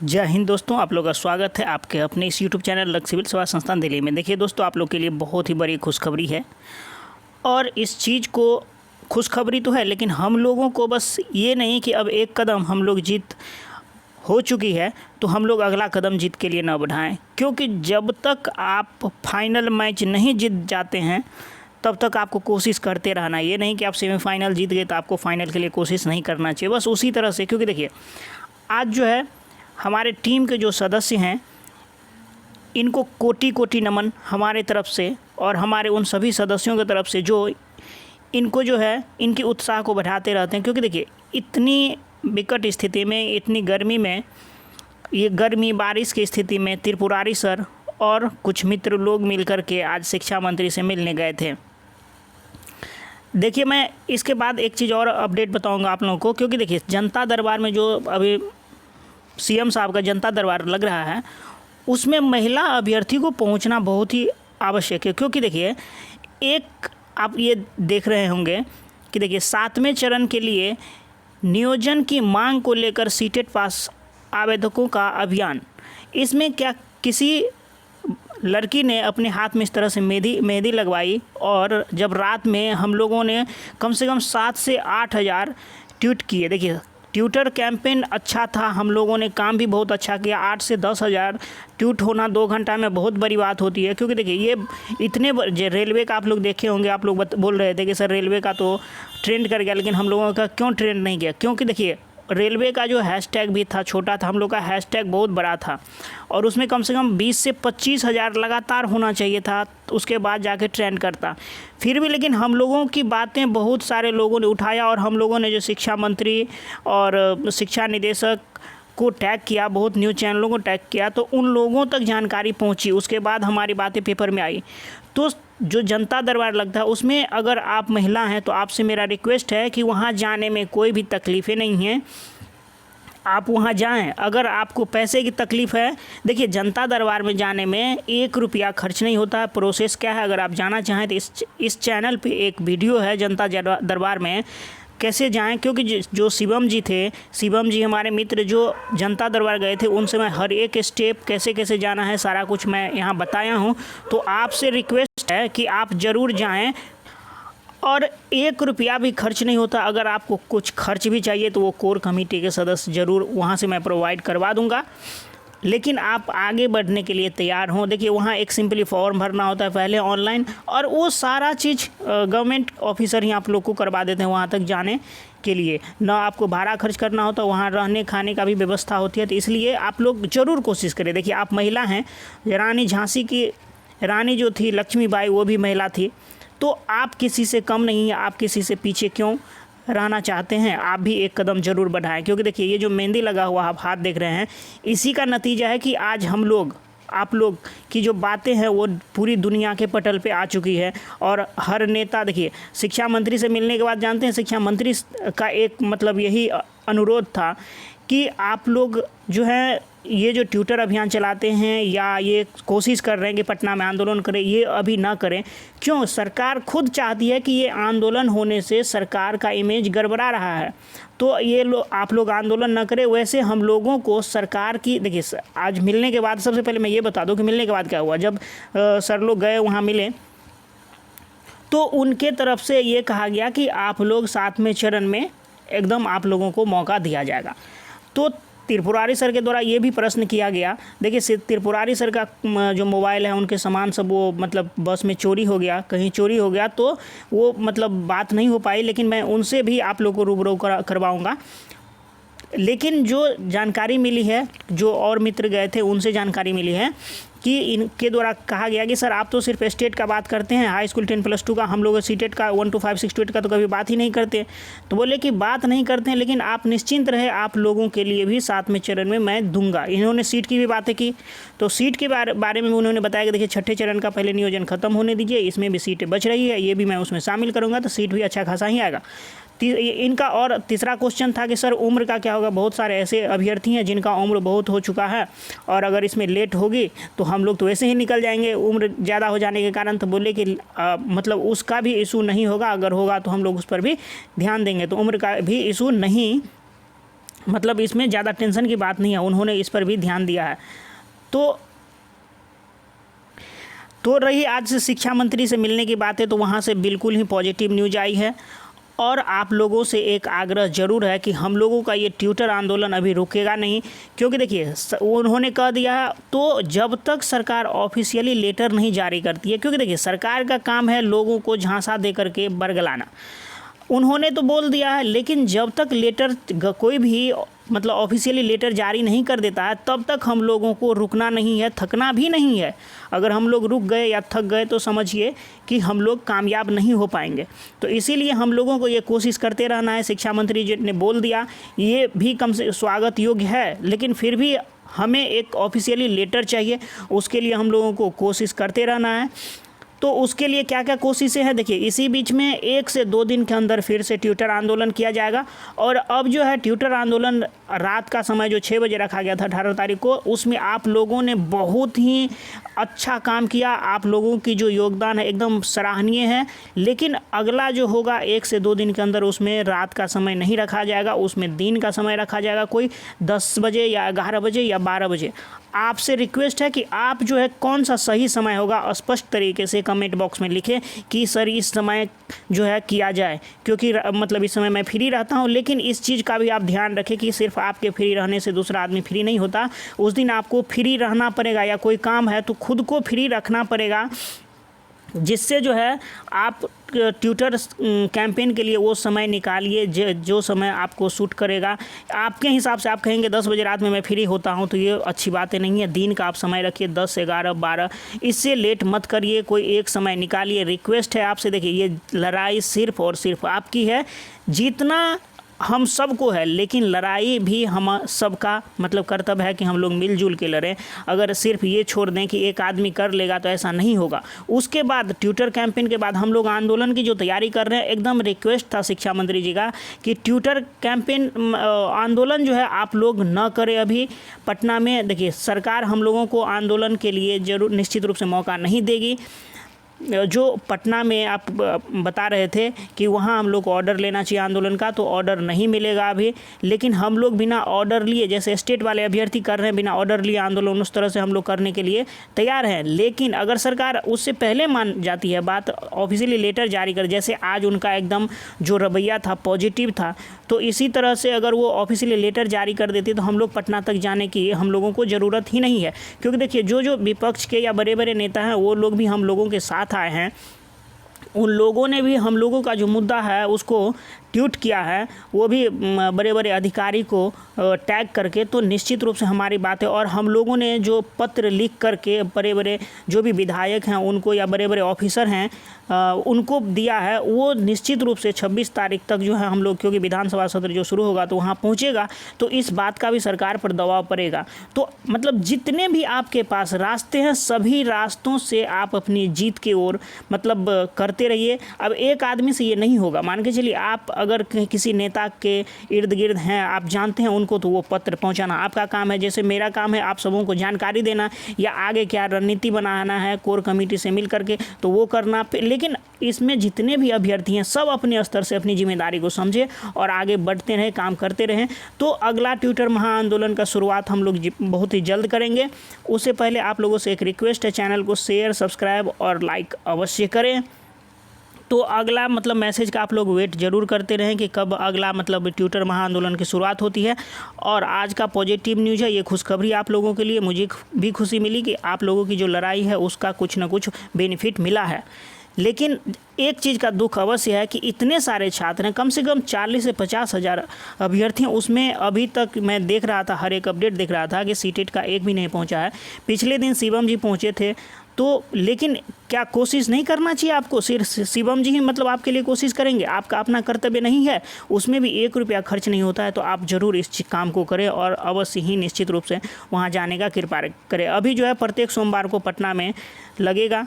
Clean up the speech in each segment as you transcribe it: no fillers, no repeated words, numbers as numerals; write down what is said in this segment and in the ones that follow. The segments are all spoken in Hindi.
जय हिंद दोस्तों, आप लोगों का स्वागत है आपके अपने इस यूट्यूब चैनल लक्ष्य सिविल सेवा संस्थान दिल्ली में। देखिए दोस्तों, आप लोग के लिए बहुत ही बड़ी खुशखबरी है और इस चीज़ को खुशखबरी तो है, लेकिन हम लोगों को बस ये नहीं कि अब एक कदम हम लोग जीत हो चुकी है तो हम लोग अगला कदम जीत के लिए ना बढ़ाएं, क्योंकि जब तक आप फाइनल मैच नहीं जीत जाते हैं तब तक आपको कोशिश करते रहना। ये नहीं कि आप सेमीफाइनल जीत गए तो आपको फाइनल के लिए कोशिश नहीं करना चाहिए। बस उसी तरह से, क्योंकि देखिए आज जो है हमारे टीम के जो सदस्य हैं इनको कोटि कोटि नमन हमारे तरफ से और हमारे उन सभी सदस्यों की तरफ से जो इनको जो है इनकी उत्साह को बढ़ाते रहते हैं। क्योंकि देखिए इतनी विकट स्थिति में, इतनी गर्मी में, ये गर्मी बारिश की स्थिति में त्रिपुरारी सर और कुछ मित्र लोग मिलकर के आज शिक्षा मंत्री से मिलने गए थे। देखिए मैं इसके बाद एक चीज़ और अपडेट बताऊंगा आप लोगों को, क्योंकि देखिए जनता दरबार में जो अभी सीएम साहब का जनता दरबार लग रहा है उसमें महिला अभ्यर्थी को पहुंचना बहुत ही आवश्यक है। क्योंकि देखिए एक आप ये देख रहे होंगे कि देखिए 7वें चरण के लिए नियोजन की मांग को लेकर सीटेट पास आवेदकों का अभियान, इसमें क्या किसी लड़की ने अपने हाथ में इस तरह से मेहंदी लगवाई और जब रात में हम लोगों ने कम से कम 7 से 8 हज़ार ट्वीट किए। देखिए ट्विटर कैंपेन अच्छा था, हम लोगों ने काम भी बहुत अच्छा किया। 8 से 10 हज़ार ट्वीट होना 2 घंटा में बहुत बड़ी बात होती है। क्योंकि देखिए ये इतने रेलवे का आप लोग देखे होंगे, आप लोग बोल रहे थे कि सर रेलवे का तो ट्रेंड कर गया, लेकिन हम लोगों का क्यों ट्रेंड नहीं गया? क्योंकि देखिए रेलवे का जो हैशटैग भी था छोटा था, हम लोग का हैशटैग बहुत बड़ा था और उसमें कम से कम 20 से 25 हज़ार लगातार होना चाहिए था, उसके बाद जाके ट्रेंड करता। फिर भी लेकिन हम लोगों की बातें बहुत सारे लोगों ने उठाया और हम लोगों ने जो शिक्षा मंत्री और शिक्षा निदेशक को टैग किया, बहुत न्यूज़ चैनलों को टैग किया, तो उन लोगों तक जानकारी पहुंची। उसके बाद हमारी बातें पेपर में आई। तो जो जनता दरबार लगता है उसमें अगर आप महिला हैं तो आपसे मेरा रिक्वेस्ट है कि वहां जाने में कोई भी तकलीफ़ें नहीं हैं, आप वहां जाएं। अगर आपको पैसे की तकलीफ़ है, देखिए जनता दरबार में जाने में 1 रुपया खर्च नहीं होता है। प्रोसेस क्या है, अगर आप जाना चाहें तो इस चैनल पे एक वीडियो है जनता दरबार में कैसे जाएं। क्योंकि जो शिवम जी थे, शिवम जी हमारे मित्र जो जनता दरबार गए थे, उनसे मैं हर एक स्टेप कैसे कैसे जाना है सारा कुछ मैं यहाँ बताया हूँ। तो आपसे रिक्वेस्ट है कि आप ज़रूर जाएं और 1 रुपया भी खर्च नहीं होता। अगर आपको कुछ खर्च भी चाहिए तो वो कोर कमेटी के सदस्य ज़रूर वहाँ से मैं प्रोवाइड करवा दूँगा, लेकिन आप आगे बढ़ने के लिए तैयार हों। देखिए वहाँ एक सिंपली फॉर्म भरना होता है पहले ऑनलाइन, और वो सारा चीज़ गवर्नमेंट ऑफिसर ही आप लोग को करवा देते हैं वहाँ तक जाने के लिए। ना आपको भाड़ा खर्च करना होता, वहाँ रहने खाने का भी व्यवस्था होती है। तो इसलिए आप लोग ज़रूर कोशिश करें। देखिए आप महिला हैं, रानी झांसी की रानी जो थी लक्ष्मीबाई वो भी महिला थी, तो आप किसी से कम नहीं है, आप किसी से पीछे क्यों रहना चाहते हैं? आप भी एक कदम ज़रूर बढ़ाएं। क्योंकि देखिए ये जो मेहंदी लगा हुआ आप हाथ देख रहे हैं, इसी का नतीजा है कि आज हम लोग, आप लोग की जो बातें हैं वो पूरी दुनिया के पटल पे आ चुकी है। और हर नेता, देखिए शिक्षा मंत्री से मिलने के बाद जानते हैं शिक्षा मंत्री का एक मतलब यही अनुरोध था कि आप लोग जो है ये जो ट्विटर अभियान चलाते हैं या ये कोशिश कर रहे हैं कि पटना में आंदोलन करें, ये अभी ना करें। क्यों? सरकार खुद चाहती है कि ये आंदोलन होने से सरकार का इमेज गड़बड़ा रहा है, तो ये आप लोग आंदोलन ना करें। वैसे हम लोगों को सरकार की, देखिए आज मिलने के बाद सबसे पहले मैं ये बता दूं कि मिलने के बाद क्या हुआ। जब सर लोग गए वहाँ मिले तो उनके तरफ से ये कहा गया कि आप लोग 7वें चरण में एकदम आप लोगों को मौका दिया जाएगा। तो त्रिपुरारी सर के द्वारा ये भी प्रश्न किया गया। देखिए त्रिपुरारी सर का जो मोबाइल है, उनके सामान सब वो मतलब बस में चोरी हो गया, कहीं चोरी हो गया, तो वो मतलब बात नहीं हो पाई, लेकिन मैं उनसे भी आप लोगों को रूबरू करवाऊँगा। लेकिन जो जानकारी मिली है, जो और मित्र गए थे उनसे जानकारी मिली है कि इनके द्वारा कहा गया कि सर आप तो सिर्फ स्टेट का बात करते हैं, हाई स्कूल 10+2 का, हम लोग सीटेट का 1 to 5 6 to 8 का तो कभी बात ही नहीं करते। तो बोले कि बात नहीं करते हैं, लेकिन आप निश्चिंत रहे, आप लोगों के लिए भी 7वें चरण में मैं दूंगा। इन्होंने सीट की भी बातें की, तो सीट के बारे में उन्होंने बताया कि देखिए 6ठे चरण का पहले नियोजन खत्म होने दीजिए, इसमें भी सीटें बच रही है, ये भी मैं उसमें शामिल करूँगा, तो सीट भी अच्छा खासा ही आएगा। इनका और तीसरा क्वेश्चन था कि सर उम्र का क्या होगा? बहुत सारे ऐसे अभ्यर्थी हैं जिनका उम्र बहुत हो चुका है और अगर इसमें लेट होगी तो हम लोग तो वैसे ही निकल जाएंगे उम्र ज़्यादा हो जाने के कारण। तो बोले कि मतलब उसका भी इशू नहीं होगा, अगर होगा तो हम लोग उस पर भी ध्यान देंगे। तो उम्र का भी इशू नहीं मतलब इसमें ज़्यादा टेंशन की बात नहीं है, उन्होंने इस पर भी ध्यान दिया है। तो रही आज से शिक्षा मंत्री से मिलने की बात है, तो वहाँ से बिल्कुल ही पॉजिटिव न्यूज आई है। और आप लोगों से एक आग्रह ज़रूर है कि हम लोगों का ये ट्विटर आंदोलन अभी रुकेगा नहीं, क्योंकि देखिए उन्होंने कह दिया है, तो जब तक सरकार ऑफिशियली लेटर नहीं जारी करती है, क्योंकि देखिए सरकार का काम है लोगों को झांसा दे करके बरगलाना, उन्होंने तो बोल दिया है, लेकिन जब तक लेटर कोई भी मतलब ऑफिशियली लेटर जारी नहीं कर देता है, तब तक हम लोगों को रुकना नहीं है, थकना भी नहीं है। अगर हम लोग रुक गए या थक गए तो समझिए कि हम लोग कामयाब नहीं हो पाएंगे। तो इसीलिए हम लोगों को ये कोशिश करते रहना है। शिक्षा मंत्री जी ने बोल दिया, ये भी कम से स्वागत योग्य है, लेकिन फिर भी हमें एक ऑफिशियली लेटर चाहिए, उसके लिए हम लोगों को कोशिश करते रहना है। तो उसके लिए क्या क्या कोशिशें हैं, देखिए इसी बीच में 1 से 2 दिन के अंदर फिर से ट्विटर आंदोलन किया जाएगा। और अब जो है ट्विटर आंदोलन रात का समय जो 6 बजे रखा गया था 18 तारीख को, उसमें आप लोगों ने बहुत ही अच्छा काम किया। आप लोगों की जो योगदान है एकदम सराहनीय है। लेकिन अगला जो होगा 1 से 2 दिन के अंदर, उसमें रात का समय नहीं रखा जाएगा, उसमें दिन का समय रखा जाएगा, कोई 10 बजे या 11 बजे या 12 बजे। आपसे रिक्वेस्ट है कि आप जो है कौन सा सही समय होगा स्पष्ट तरीके से कमेंट बॉक्स में लिखें कि सर इस समय जो है किया जाए, क्योंकि मतलब इस समय मैं फ्री रहता हूं। लेकिन इस चीज़ का भी आप ध्यान रखें कि सिर्फ आपके फ्री रहने से दूसरा आदमी फ्री नहीं होता। उस दिन आपको फ्री रहना पड़ेगा, या कोई काम है तो खुद को फ्री रखना पड़ेगा, जिससे जो है आप ट्विटर कैंपेन के लिए वो समय निकालिए जो समय आपको सूट करेगा। आपके हिसाब से आप कहेंगे 10 बजे रात में मैं फ्री होता हूं, तो ये अच्छी बातें नहीं है। दिन का आप समय रखिए 10, 11, 12, इससे लेट मत करिए, कोई एक समय निकालिए। रिक्वेस्ट है आपसे, देखिए ये लड़ाई सिर्फ और सिर्फ आपकी है, जीतना हम सबको है, लेकिन लड़ाई भी हम सबका मतलब कर्तव्य है कि हम लोग मिलजुल के लड़ें। अगर सिर्फ ये छोड़ दें कि एक आदमी कर लेगा तो ऐसा नहीं होगा। उसके बाद ट्विटर कैंपेन के बाद हम लोग आंदोलन की जो तैयारी कर रहे हैं, एकदम रिक्वेस्ट था शिक्षा मंत्री जी का कि ट्विटर कैंपेन आंदोलन जो है आप लोग न करें अभी पटना में। देखिए सरकार हम लोगों को आंदोलन के लिए जरूर निश्चित रूप से मौका नहीं देगी। जो पटना में आप बता रहे थे कि वहाँ हम लोग को ऑर्डर लेना चाहिए आंदोलन का, तो ऑर्डर नहीं मिलेगा अभी। लेकिन हम लोग बिना ऑर्डर लिए, जैसे स्टेट वाले अभ्यर्थी कर रहे हैं बिना ऑर्डर लिए आंदोलन, उस तरह से हम लोग करने के लिए तैयार हैं। लेकिन अगर सरकार उससे पहले मान जाती है बात, ऑफिशियली लेटर जारी कर, जैसे आज उनका एकदम जो रवैया था पॉजिटिव था, तो इसी तरह से अगर वो ऑफिशियली लेटर जारी कर देती तो हम लोग पटना तक जाने की हम लोगों को ज़रूरत ही नहीं है। क्योंकि देखिए जो विपक्ष के या बड़े बड़े नेता हैं वो लोग भी हम लोगों के साथ आए हैं, उन लोगों ने भी हम लोगों का जो मुद्दा है उसको ट्वीट किया है, वो भी बड़े बड़े अधिकारी को टैग करके। तो निश्चित रूप से हमारी बात है। और हम लोगों ने जो पत्र लिख करके बड़े बड़े जो भी विधायक हैं उनको या बड़े बड़े ऑफिसर हैं उनको दिया है, वो निश्चित रूप से 26 तारीख तक जो है हम लोग, क्योंकि विधानसभा सत्र जो शुरू होगा तो वहाँ पहुँचेगा, तो इस बात का भी सरकार पर दबाव पड़ेगा। तो मतलब जितने भी आपके पास रास्ते हैं, सभी रास्तों से आप अपनी जीत की ओर मतलब करते रहिए। अब एक आदमी से ये नहीं होगा। मान के चलिए आप अगर किसी नेता के इर्द गिर्द हैं, आप जानते हैं उनको, तो वो पत्र पहुंचाना आपका काम है। जैसे मेरा काम है आप सबों को जानकारी देना, या आगे क्या रणनीति बनाना है कोर कमेटी से मिल करके, तो वो करना। लेकिन इसमें जितने भी अभ्यर्थी हैं सब अपने स्तर से अपनी जिम्मेदारी को समझे और आगे बढ़ते रहें, काम करते रहें। तो अगला ट्विटर महाआंदोलन का शुरुआत हम लोग बहुत ही जल्द करेंगे। उससे पहले आप लोगों से एक रिक्वेस्ट है, चैनल को शेयर, सब्सक्राइब और लाइक अवश्य करें। तो अगला मतलब मैसेज का आप लोग वेट जरूर करते रहें कि कब अगला मतलब ट्विटर महाआंदोलन की शुरुआत होती है। और आज का पॉजिटिव न्यूज़ है, ये खुशखबरी आप लोगों के लिए। मुझे भी खुशी मिली कि आप लोगों की जो लड़ाई है उसका कुछ ना कुछ बेनिफिट मिला है। लेकिन एक चीज़ का दुख अवश्य है कि इतने सारे छात्र हैं, कम से कम 40 से 50 हज़ार अभ्यर्थी हैं, उसमें अभी तक मैं देख रहा था, हर एक अपडेट देख रहा था कि सीटेट का एक भी नहीं पहुंचा है। पिछले दिन शिवम जी पहुंचे थे, तो लेकिन क्या कोशिश नहीं करना चाहिए आपको? सिर्फ शिवम जी ही मतलब आपके लिए कोशिश करेंगे? आपका अपना कर्तव्य नहीं है? उसमें भी 1 रुपया खर्च नहीं होता है। तो आप ज़रूर इस काम को करें और अवश्य ही निश्चित रूप से वहाँ जाने का कृपा करें। अभी जो है प्रत्येक सोमवार को पटना में लगेगा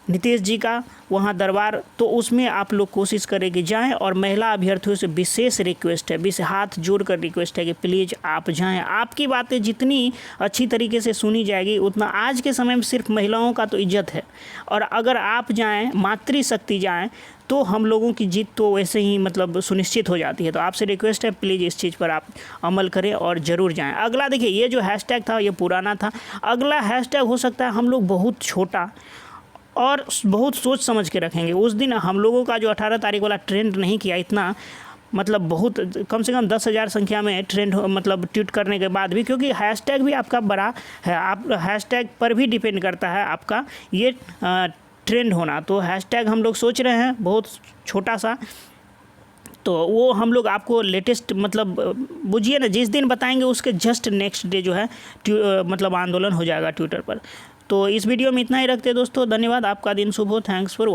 नीतीश जी का वहाँ दरबार, तो उसमें आप लोग कोशिश करें कि जाएं। और महिला अभ्यर्थियों से विशेष रिक्वेस्ट है, हाथ जोड़कर रिक्वेस्ट है कि प्लीज़ आप जाएं। आपकी बातें जितनी अच्छी तरीके से सुनी जाएगी उतना आज के समय में सिर्फ महिलाओं का तो इज्जत है। और अगर आप जाएं, मातृशक्ति जाएं, तो हम लोगों की जीत तो वैसे ही मतलब सुनिश्चित हो जाती है। तो आपसे रिक्वेस्ट है, प्लीज़ इस चीज़ पर आप अमल करें और ज़रूर जाएं। अगला देखिए, ये जो हैशटैग था ये पुराना था। अगला हैशटैग हो सकता है हम लोग बहुत छोटा और बहुत सोच समझ के रखेंगे। उस दिन हम लोगों का जो 18 तारीख वाला ट्रेंड नहीं किया इतना, मतलब बहुत कम से कम 10,000 संख्या में ट्रेंड मतलब ट्वीट करने के बाद भी, क्योंकि हैशटैग भी आपका बड़ा है, आप हैशटैग पर भी डिपेंड करता है आपका ये ट्रेंड होना। तो हैशटैग हम लोग सोच रहे हैं बहुत छोटा सा, तो वो हम लोग आपको लेटेस्ट मतलब बुझिए ना, जिस दिन बताएंगे उसके जस्ट नेक्स्ट डे जो है मतलब आंदोलन हो जाएगा ट्विटर पर। तो इस वीडियो में इतना ही रखते हैं दोस्तों, धन्यवाद, आपका दिन शुभ हो, थैंक्स फॉर